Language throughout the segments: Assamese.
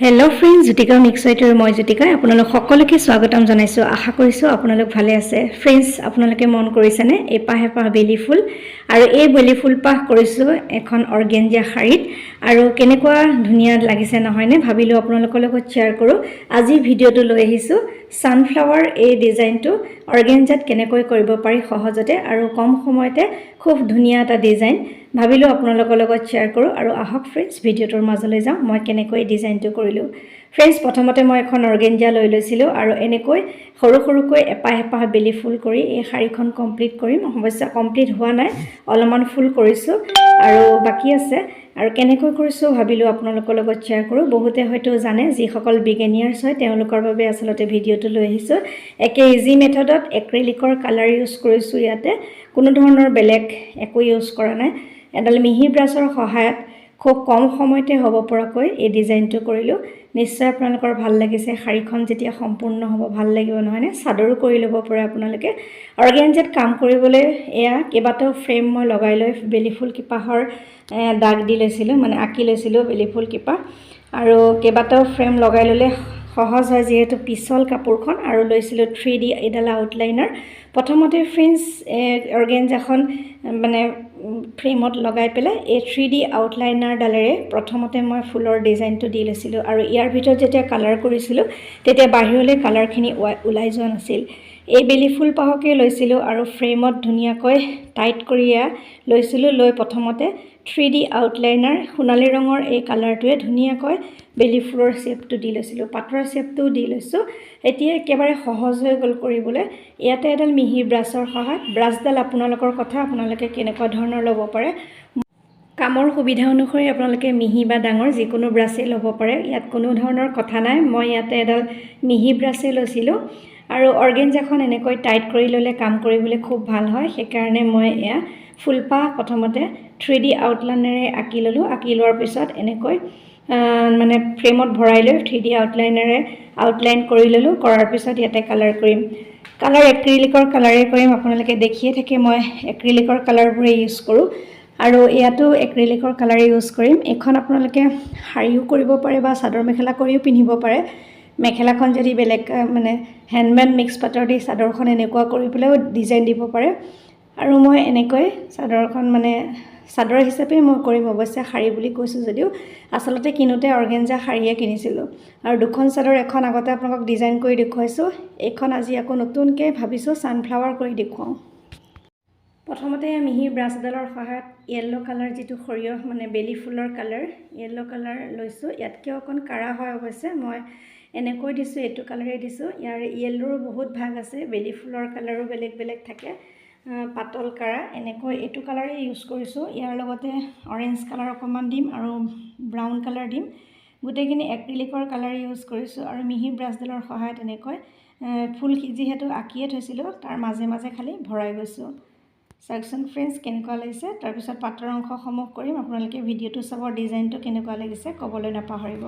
হেল্ল' ফ্ৰেণ্ডছ, জ্যোতিকা মিক্সাইটৰ মই জ্যোতিকা আপোনালোক সকলোকে স্বাগতম জনাইছোঁ। আশা কৰিছোঁ আপোনালোক ভালে আছে। ফ্ৰেণ্ডছ, আপোনালোকে মন কৰিছেনে এপাহ এপাহ বেলি ফুল, আৰু এই বেলি ফুল পাহ কৰিছোঁ এখন অৰ্গেঞ্জা শাড়ীত, আৰু কেনেকুৱা ধুনীয়া লাগিছে নহয়নে, ভাবিলোঁ আপোনালোকৰ লগত শ্বেয়াৰ কৰোঁ। আজি ভিডিঅ'টো লৈ আহিছোঁ ছানফ্লাৱাৰ এই ডিজাইনটো অৰ্গেঞ্জাত কেনেকৈ কৰিব পাৰি সহজতে আৰু কম সময়তে, খুব ধুনীয়া এটা ডিজাইন। ভাবিলোঁ আপোনালোকৰ লগত শ্বেয়াৰ কৰোঁ, আৰু আহক ফ্ৰেণ্ডছ ভিডিঅ'টোৰ মাজলৈ যাওঁ মই কেনেকৈ ডিজাইনটো কৰিলোঁ। ফ্ৰেণ্ডছ, প্ৰথমতে মই এখন অৰ্গেঞ্জা লৈ লৈছিলোঁ আৰু এনেকৈ সৰু সৰুকৈ এপাহ এপাহ বেলি ফুল কৰি এই শাড়ীখন কমপ্লিট কৰিম। অৱশ্যে কমপ্লিট হোৱা নাই, অলপমান ফুল কৰিছোঁ আৰু বাকী আছে, আৰু কেনেকৈ কৰিছোঁ ভাবিলোঁ আপোনালোকৰ লগত শ্বেয়াৰ কৰোঁ। বহুতে হয়তো জানে, যিসকল বিগিনাৰ্ছ হয় তেওঁলোকৰ বাবে আচলতে ভিডিঅ'টো লৈ আহিছোঁ। একে ইজি মেথডত এক্ৰিলিকৰ কালাৰ ইউজ কৰিছোঁ। ইয়াতে কোনো ধৰণৰ বেলেগ একো ইউজ কৰা নাই। এডাল মিহি ব্ৰাছৰ সহায়ত খুব কম সময়তে হ'ব পৰাকৈ এই ডিজাইনটো কৰিলোঁ। নিশ্চয় আপোনালোকৰ ভাল লাগিছে। শাড়ীখন যেতিয়া সম্পূৰ্ণ হ'ব ভাল লাগিব নহয়নে। চাদৰো কৰি ল'ব পাৰে আপোনালোকে। অৰ্গেঞ্জাত কাম কৰিবলৈ এয়া কেইবাটাও ফ্ৰেম মই লগাই লৈ বেলি ফুল কিপাহৰ দাগ দি লৈছিলোঁ, মানে আঁকি লৈছিলোঁ বেলি ফুল কিপাহ, আৰু কেইবাটাও ফ্ৰেম লগাই ল'লে সহজ হয় যিহেতু পিছল কাপোৰখন, আৰু লৈছিলোঁ 3D এডাল আউটলাইনাৰ। প্ৰথমতে ফ্ৰেণ্ডছ অৰ্গেঞ্জাখন মানে ফ্ৰেমত লগাই পেলাই এই 3D আউটলাইনাৰডালেৰে প্ৰথমতে মই ফুলৰ ডিজাইনটো দি লৈছিলোঁ, আৰু ইয়াৰ ভিতৰত যেতিয়া কালাৰ কৰিছিলোঁ তেতিয়া বাহিৰলৈ কালাৰখিনি ওলাই যোৱা নাছিল। এই বেলি ফুল পাহকে লৈছিলোঁ আৰু ফ্ৰেমত ধুনীয়াকৈ টাইট কৰি লৈছিলোঁ। লৈ প্ৰথমতে 3D আউটলাইনাৰ সোণালী ৰঙৰ এই কালাৰটোৱে ধুনীয়াকৈ বেলি ফুলৰ শ্বেপটো দি লৈছিলোঁ, পাতৰ শ্বেপটোও দি লৈছোঁ। এতিয়া একেবাৰে সহজ হৈ গ'ল কৰিবলৈ। ইয়াতে এডাল মিহি ব্ৰাছৰ সহায়ত, ব্ৰাছডাল আপোনালোকৰ কথা, আপোনালোকে কেনেকুৱা ধৰণৰ ল'ব পাৰে, কামৰ সুবিধা অনুসৰি আপোনালোকে মিহি বা ডাঙৰ যিকোনো ব্ৰাছেই ল'ব পাৰে, ইয়াত কোনো ধৰণৰ কথা নাই। মই ইয়াতে এডাল মিহি ব্ৰাছেই লৈছিলোঁ, আৰু অৰ্গেঞ্জাখন এনেকৈ টাইট কৰি ল'লে কাম কৰিবলৈ খুব ভাল হয়। সেইকাৰণে মই এয়া ফুলপাহ প্ৰথমতে 3D আউটলাইনেৰে আঁকি ল'লোঁ। আঁকি লোৱাৰ পিছত এনেকৈ মানে ফ্ৰেমত ভৰাই লৈ 3D আউটলাইনেৰে আউটলাইন কৰি ল'লোঁ। কৰাৰ পিছত ইয়াতে কালাৰ কৰিম। কালাৰ এক্ৰিলিকৰ কালাৰে কৰিম। আপোনালোকে দেখিয়ে থাকে মই এক্ৰিলিকৰ কালাৰবোৰে ইউজ কৰোঁ, আৰু ইয়াতো এক্ৰিলিকৰ কালাৰে ইউজ কৰিম। এইখন আপোনালোকে শাড়ীও কৰিব পাৰে বা চাদৰ মেখেলা কৰিও পিন্ধিব পাৰে। মেখেলাখন যদি বেলেগ মানে হেণ্ডমেড মিক্স পাটৰ দি চাদৰখন এনেকুৱা কৰি পেলাইও ডিজাইন দিব পাৰে। আৰু মই এনেকৈ চাদৰখন মানে চাদৰ হিচাপে মই কৰিম। অৱশ্যে শাড়ী বুলি কৈছোঁ যদিও আচলতে কিনোতে অৰ্গেঞ্জা শাড়ীয়ে কিনিছিলোঁ, আৰু দুখন চাদৰ, এখন আগতে আপোনালোকক ডিজাইন কৰি দেখুৱাইছোঁ, এইখন আজি আকৌ নতুনকৈ ভাবিছোঁ ছানফ্লাৱাৰ কৰি দেখুৱাওঁ। প্ৰথমতে মিহি ব্ৰাছ এডালৰ সহায়ত য়েল্ল' কালাৰ, যিটো সৰিয়হ মানে বেলি ফুলৰ কালাৰ, য়েল্ল' কালাৰ লৈছোঁ। ইয়াতকৈ অকণ কাঢ়া হয় অৱশ্যে, মই এনেকৈ দিছোঁ, এইটো কালাৰেই দিছোঁ। ইয়াৰ য়েল্ল'ৰো বহুত ভাগ আছে, বেলি ফুলৰ কালাৰো বেলেগ বেলেগ থাকে, পাতল কাঢ়া। এনেকৈ এইটো কালাৰেই ইউজ কৰিছোঁ। ইয়াৰ লগতে অৰেঞ্জ কালাৰ অকণমান দিম আৰু ব্ৰাউন কালাৰ দিম। গোটেইখিনি এক্ৰিলিকৰ কালাৰ ইউজ কৰিছোঁ, আৰু মিহি ব্ৰাছডালৰ সহায়ত এনেকৈ ফুল যিহেতু আঁকিয়ে থৈছিলোঁ তাৰ মাজে মাজে খালি ভৰাই গৈছোঁ। চাওকচোন ফ্ৰেণ্ডছ কেনেকুৱা লাগিছে। তাৰপিছত পাতৰ অংশসমূহ কৰিম। আপোনালোকে ভিডিঅ'টো চাব, ডিজাইনটো কেনেকুৱা লাগিছে ক'বলৈ নাপাহৰিব।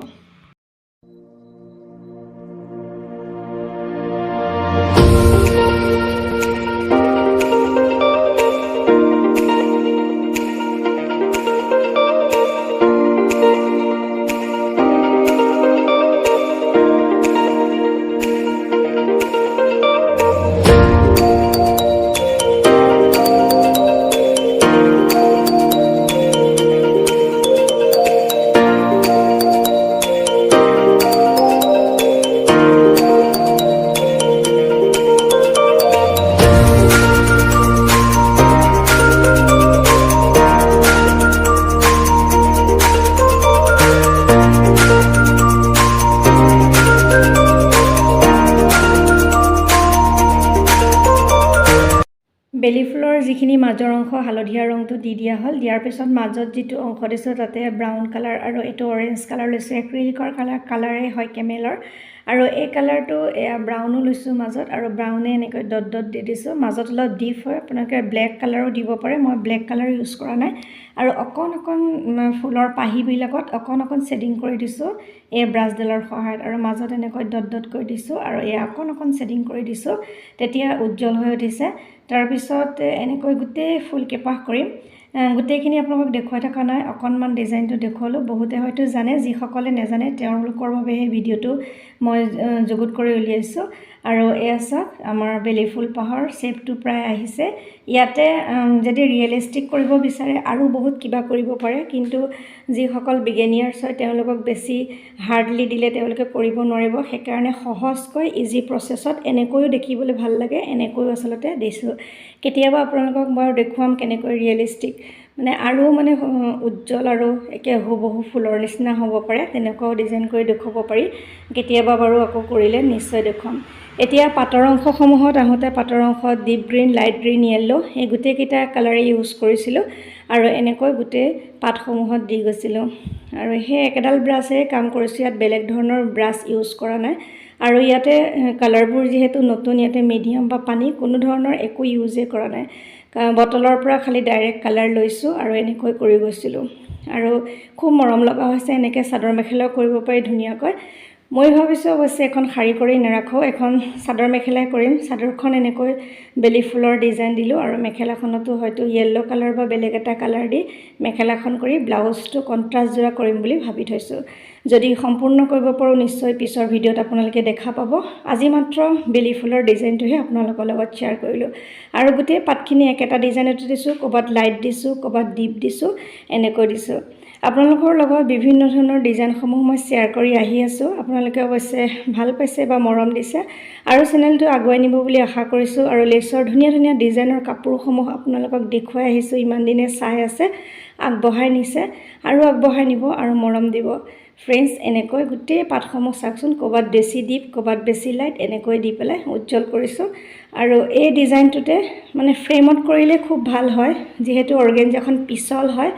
বেলি ফুলৰ যিখিনি মাজৰ অংশ হালধীয়া ৰংটো দি দিয়া হ'ল। দিয়াৰ পিছত মাজত যিটো অংশ দিছোঁ তাতে ব্ৰাউন কালাৰ আৰু এইটো অৰেঞ্জ কালাৰ লৈছোঁ। এক্ৰিলিকৰ কালাৰেই হয় কেমেলৰ, আৰু এই কালাৰটো এয়া ব্ৰাউনো লৈছোঁ মাজত, আৰু ব্ৰাউনে এনেকৈ ডট ডট দি দিছোঁ। মাজত অলপ ডিপ হয়, আপোনালোকে ব্লেক কালাৰো দিব পাৰে, মই ব্লেক কালাৰ ইউজ কৰা নাই। আৰু অকণ অকণ ফুলৰ পাহিবিলাকত অকণ অকণ ছেডিং কৰি দিছোঁ এই ব্ৰাছডালৰ সহায়ত, আৰু মাজত এনেকৈ ডট ডট কৰি দিছোঁ, আৰু এয়া অকণ অকণ ছেডিং কৰি দিছোঁ, তেতিয়া উজ্জ্বল হৈ উঠিছে। তাৰপিছত এনেকৈ গোটেই ফুল কেইপাহ কৰিম। গোটেইখিনি আপোনালোকক দেখুৱাই থকা নাই, অকণমান ডিজাইনটো দেখুৱালোঁ। বহুতে হয়তো জানে, যিসকলে নাজানে তেওঁলোকৰ বাবে এই ভিডিঅ'টো মই যুগুত কৰি উলিয়াইছোঁ। আৰু এয়া চাওক, আমাৰ বেলি ফুল পাহৰ শ্বেপটো প্ৰায় আহিছে। ইয়াতে যদি ৰিয়েলিষ্টিক কৰিব বিচাৰে আৰু বহুত কিবা কৰিব পাৰে, কিন্তু যিসকল বিগিনাৰ্ছ হয় তেওঁলোকক বেছি হাৰ্ডলি দিলে তেওঁলোকে কৰিব নোৱাৰিব। সেইকাৰণে সহজকৈ ইজি প্ৰচেছত এনেকৈও দেখিবলৈ ভাল লাগে, এনেকৈও আচলতে দিছোঁ। কেতিয়াবা আপোনালোকক মই দেখুৱাম কেনেকৈ ৰিয়েলিষ্টিক মানে আৰু মানে উজ্জ্বল আৰু একে হুবহু ফুলৰ নিচিনা হ'ব পাৰে, তেনেকুৱাও ডিজাইন কৰি দেখুৱাব পাৰি। কেতিয়াবা বাৰু আকৌ কৰিলে নিশ্চয় দেখুৱাম। এতিয়া পাটৰ অংশসমূহত আহোঁতে, পাটৰ অংশত deep green, light green, yellow এই গোটেইকেইটা কালাৰেই ইউজ কৰিছিলোঁ আৰু এনেকৈ গোটেই পাতসমূহত দি গৈছিলোঁ। আৰু সেই একেডাল ব্ৰাছেৰে কাম কৰিছোঁ, ইয়াত বেলেগ ধৰণৰ ব্ৰাছ ইউজ কৰা নাই। আৰু ইয়াতে কালাৰবোৰ যিহেতু নতুন, ইয়াতে মিডিয়াম বা পানী কোনো ধৰণৰ একো ইউজেই কৰা নাই। বটলৰ পৰা খালি ডাইৰেক্ট কালাৰ লৈছোঁ আৰু এনেকৈ কৰি গৈছিলোঁ। আৰু খুব মৰম লগা হৈছে, এনেকৈ চাদৰ মেখেলাও কৰিব পাৰি ধুনীয়াকৈ। মই ভাবিছোঁ অৱশ্যে এখন শাৰী কৰি নাৰাখোঁ, এখন চাদৰ মেখেলাই কৰিম। চাদৰখন এনেকৈ বেলি ফুলৰ ডিজাইন দিলোঁ আৰু মেখেলাখনতো হয়তো য়েল্লো কালাৰ বা বেলেগ এটা কালাৰ দি মেখেলাখন কৰি ব্লাউজটো কণ্ট্ৰাষ্ট যোৰা কৰিম বুলি ভাবি থৈছোঁ। যদি সম্পূৰ্ণ কৰিব পাৰোঁ নিশ্চয় পিছৰ ভিডিঅ'ত আপোনালোকে দেখা পাব। আজি মাত্ৰ বেলি ফুলৰ ডিজাইনটোহে আপোনালোকৰ লগত শ্বেয়াৰ কৰিলোঁ। আৰু গোটেই পাতখিনি একেটা ডিজাইনতে দিছোঁ, ক'ৰবাত লাইট দিছোঁ, ক'ৰবাত ডিপ দিছোঁ, এনেকৈ দিছোঁ। আপোনালোকৰ লগত বিভিন্ন ধৰণৰ ডিজাইনসমূহ মই শ্বেয়াৰ কৰি আহি আছোঁ। আপোনালোকে অৱশ্যে ভাল পাইছে বা মৰম দিছে আৰু চেনেলটো আগুৱাই নিব বুলি আশা কৰিছোঁ। আৰু লেচৰ ধুনীয়া ধুনীয়া ডিজাইনৰ কাপোৰসমূহ আপোনালোকক দেখুৱাই আহিছোঁ। ইমান দিনে চাই আছে, আগবঢ়াই নিছে আৰু আগবঢ়াই নিব আৰু মৰম দিব। ফ্ৰেণ্ডছ, এনেকৈ গোটেই পাতসমূহ চাওকচোন, ক'ৰবাত বেছি ডিপ, ক'ৰবাত বেছি লাইট, এনেকৈ দি পেলাই উজ্জ্বল কৰিছোঁ। আৰু এই ডিজাইনটোতে মানে ফ্ৰেমত কৰিলে খুব ভাল হয়, যিহেতু অৰ্গেঞ্জাখন পিছল হয়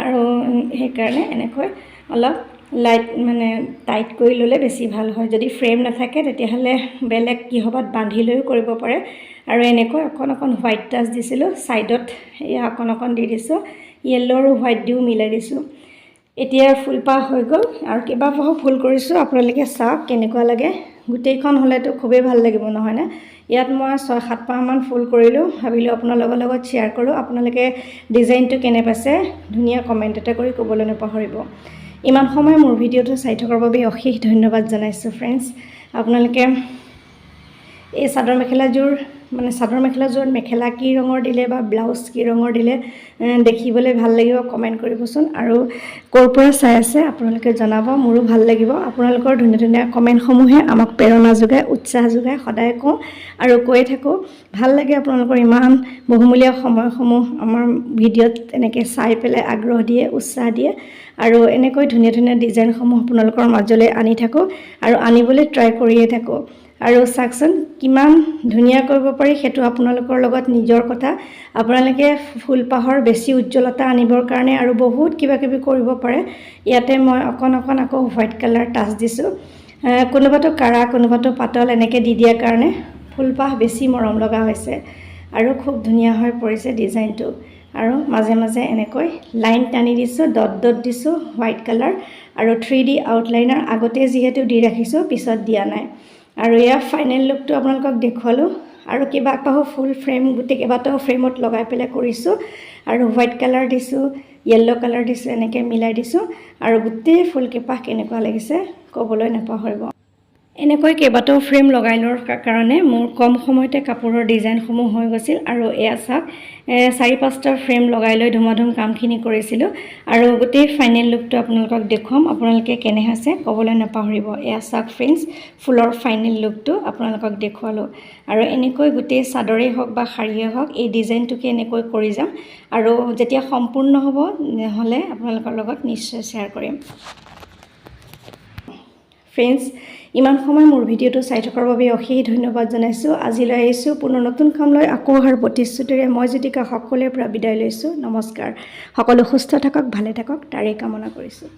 আৰু সেইকাৰণে এনেকৈ অলপ লাইট মানে টাইট কৰি ল'লে বেছি ভাল হয়। যদি ফ্ৰেম নাথাকে তেতিয়াহ'লে বেলেগ কিহবাত বান্ধি লৈও কৰিব পাৰে। আৰু এনেকৈ অকণ অকণ হোৱাইট টাচ দিছিলোঁ, ছাইডত এয়া অকণ অকণ দি দিছোঁ, য়েল্লো আৰু হোৱাইট দিও মিলাই দিছোঁ। এতিয়া ফুলপাহ হৈ গ'ল আৰু কেইবাপাহো ফুল কৰিছোঁ। আপোনালোকে চাওক কেনেকুৱা লাগে, গোটেইখন হ'লেতো খুবেই ভাল লাগিব নহয়নে? ইয়াত মই 6-7 পাহমান ফুল কৰিলোঁ, ভাবিলোঁ আপোনালোকৰ লগত শ্বেয়াৰ কৰোঁ। আপোনালোকে ডিজাইনটো কেনে পাইছে ধুনীয়া কমেণ্ট এটা কৰি ক'বলৈ নাপাহৰিব। ইমান সময় মোৰ ভিডিঅ'টো চাই থকাৰ বাবে অশেষ ধন্যবাদ জনাইছোঁ ফ্ৰেণ্ডছ। আপোনালোকে এই চাদৰ মেখেলাযোৰত মেখেলা কি ৰঙৰ দিলে বা ব্লাউজ কি ৰঙৰ দিলে দেখিবলৈ ভাল লাগিব, কমেণ্ট কৰিবচোন। আৰু ক'ৰ পৰা চাই আছে আপোনালোকে জনাব, মোৰো ভাল লাগিব। আপোনালোকৰ ধুনীয়া ধুনীয়া কমেণ্টসমূহে আমাক প্ৰেৰণা যোগায়, উৎসাহ যোগায়। সদায় কওঁ আৰু কৈয়ে থাকোঁ, ভাল লাগে আপোনালোকৰ ইমান বহুমূলীয়া সময়সমূহ আমাৰ ভিডিঅ'ত এনেকৈ চাই পেলাই আগ্ৰহ দিয়ে, উৎসাহ দিয়ে। আৰু এনেকৈ ধুনীয়া ধুনীয়া ডিজাইনসমূহ আপোনালোকৰ মাজলৈ আনি থাকোঁ আৰু আনিবলৈ ট্ৰাই কৰিয়ে থাকোঁ। আৰু চাওকচোন কিমান ধুনীয়া কৰিব পাৰি, সেইটো আপোনালোকৰ লগত নিজৰ কথা। আপোনালোকে ফুলপাহৰ বেছি উজ্জ্বলতা আনিবৰ কাৰণে আৰু বহুত কিবা কিবি কৰিব পাৰে। ইয়াতে মই অকণ অকণ আকৌ হোৱাইট কালাৰ টাচ দিছোঁ, কোনোবাটো কাঢ়া কোনোবাটো পাতল, এনেকৈ দি দিয়াৰ কাৰণে ফুলপাহ বেছি মৰম লগা হৈছে আৰু খুব ধুনীয়া হৈ পৰিছে ডিজাইনটো। আৰু মাজে মাজে এনেকৈ লাইন টানি দিছোঁ, ডট ডট দিছোঁ হোৱাইট কালাৰ আৰু 3D আউটলাইনাৰ আগতে যিহেতু দি ৰাখিছোঁ, পিছত দিয়া নাই। আৰু এয়া ফাইনেল লুকটো আপোনালোকক দেখুৱালোঁ। আৰু কেইবাপাহো ফুল ফ্ৰেম গোটেই কেইবাটাও ফ্ৰেমত লগাই পেলাই কৰিছোঁ আৰু হোৱাইট কালাৰ দিছোঁ, য়েল্লো কালাৰ দিছোঁ, এনেকৈ মিলাই দিছোঁ। আৰু গোটেই ফুলকেইপাহ কেনেকুৱা লাগিছে ক'বলৈ নাপাহৰিব। এনেকৈ কেইবাটাও ফ্ৰেম লগাই লোৱাৰ কাৰণে মোৰ কম সময়তে কাপোৰৰ ডিজাইনসমূহ হৈ গৈছিল। আৰু এয়া চাওক, 4-5টা ফ্ৰেম লগাই লৈ ধুমাধুম কামখিনি কৰিছিলোঁ। আৰু গোটেই ফাইনেল লুকটো আপোনালোকক দেখুৱাম, আপোনালোকে কেনে হৈছে ক'বলৈ নাপাহৰিব। এয়া চাওক ফ্ৰেণ্ডছ, ফুলৰ ফাইনেল লুকটো আপোনালোকক দেখুৱালোঁ। আৰু এনেকৈ গোটেই চাদৰেই হওক বা শাৰীয়ে হওক এই ডিজাইনটোকে এনেকৈ কৰি যাম। আৰু যেতিয়া সম্পূৰ্ণ হ'ব হ'লে আপোনালোকৰ লগত নিশ্চয় শ্বেয়াৰ কৰিম। ফ্ৰেণ্ডছ, ইমান সময় মোৰ ভিডিঅ'টো চাই থকাৰ বাবে অশেষ ধন্যবাদ জনাইছোঁ। আজিলৈ আহিছোঁ পুনৰ নতুন কাম লৈ, আকৌ অহাৰ প্ৰতিশ্ৰুতিৰে মই জ্যোতিকা সকলোৰে পৰা বিদায় লৈছোঁ। নমস্কাৰ। সকলো সুস্থ থাকক, ভালে থাকক, তাৰেই কামনা কৰিছোঁ।